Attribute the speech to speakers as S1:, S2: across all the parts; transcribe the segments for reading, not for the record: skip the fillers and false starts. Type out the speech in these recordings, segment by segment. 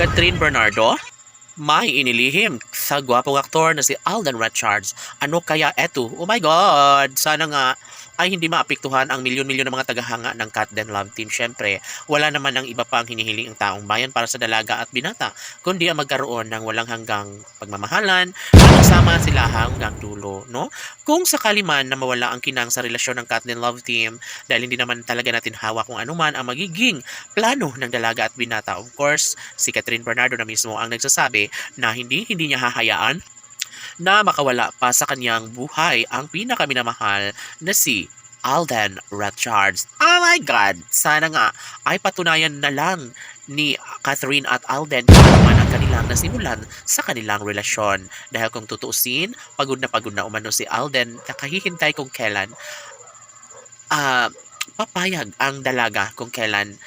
S1: Catherine Bernardo, may inilihim sa gwapong aktor na si Alden Richards. Ano kaya eto? Oh my God! Sana nga ay hindi maapektuhan ang milyon-milyon ng mga tagahanga ng Cat Den Love Team. Syempre, wala naman ang iba pang hinihiling ang taong bayan para sa dalaga at binata, kundi ang magkaroon ng walang hanggang pagmamahalan at magsama sila hanggang dulo, no? Kung sakali man na mawala ang kinang sa relasyon ng Cat Den Love Team, dahil hindi naman talaga natin hawak kung ano man ang magiging plano ng dalaga at binata. Of course, si Catherine Bernardo na mismo ang nagsasabi na hindi niya hahayaan na makawala pa sa kanyang buhay ang pinakaminamahal na si Alden Richards. Oh my God! Sana nga ay patunayan na lang ni Catherine at Alden kung ano man ang kanilang nasimulan sa kanilang relasyon. Dahil kung tutuusin, pagod na umano si Alden, nakahihintay kung kailan papayag ang dalaga kung kailan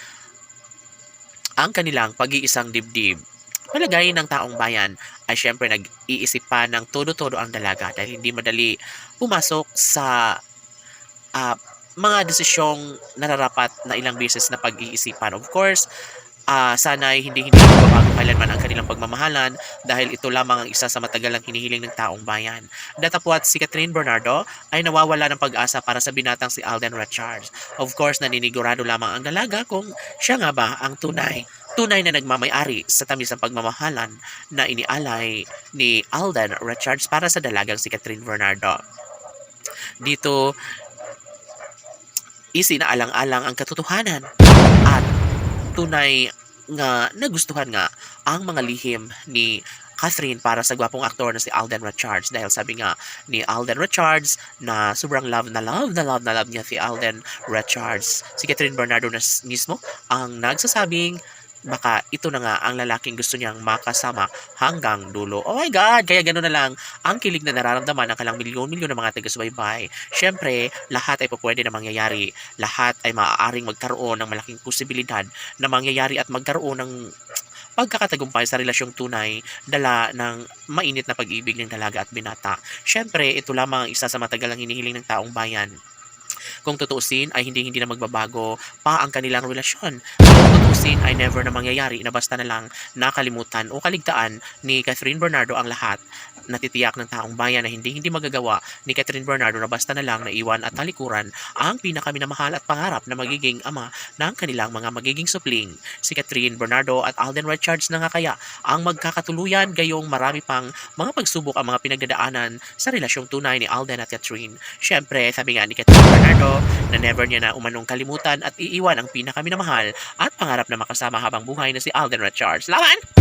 S1: ang kanilang pag-iisang dibdib. Palagay ng taong bayan ay syempre nag-iisip pa ng todo-todo ang dalaga dahil hindi madali pumasok sa mga desisyong nararapat na ilang beses na pag-iisipan. Of course, sana ay hindi magbabago kailanman ang kanilang pagmamahalan dahil ito lamang ang isa sa matagalang hinihiling ng taong bayan. Datapwat si Catherine Bernardo ay nawawala ng pag-asa para sa binatang si Alden Richards. Of course, naninigurado lamang ang dalaga kung siya nga ba ang tunay na nagmamay-ari sa tamis ng pagmamahalan na inialay ni Alden Richards para sa dalagang si Catherine Bernardo. Dito, isinaalang-alang ang katotohanan at tunay nga nagustuhan nga ang mga lihim ni Catherine para sa gwapong aktor na si Alden Richards dahil sabi nga ni Alden Richards na sobrang love niya si Alden Richards. Si Catherine Bernardo na mismo ang nagsasabing baka ito na nga ang lalaking gusto niyang makasama hanggang dulo. Oh my God! Kaya gano'n na lang ang kilig na nararamdaman ng kalang milyon-milyon ng mga taga-subaybay. Siyempre, lahat ay pwede na mangyayari. Lahat ay maaaring magkaroon ng malaking posibilidad na mangyayari at magkaroon ng pagkakatagumpay sa relasyong tunay dala ng mainit na pag-ibig ng dalaga at binata. Siyempre, ito lamang ang isa sa matagalang hinihiling ng taong bayan. Kung tutuusin ay hindi na magbabago pa ang kanilang relasyon. Kung tutuusin ay never na mangyayari na basta na lang nakalimutan o kaligtaan ni Catherine Bernardo ang lahat. Natitiyak ng taong bayan na hindi magagawa ni Catherine Bernardo na basta na lang naiwan at talikuran ang pinakaminamahal at pangarap na magiging ama ng kanilang mga magiging supling. Si Catherine Bernardo at Alden Richards na nga kaya ang magkakatuluyan gayong marami pang mga pagsubok ang mga pinagdadaanan sa relasyong tunay ni Alden at Catherine. Siyempre, sabi nga ni Catherine Bernardo na never niya na umanong kalimutan at iiwan ang pinakaminamahal at pangarap na makasama habang buhay na si Alden Richards. Laban!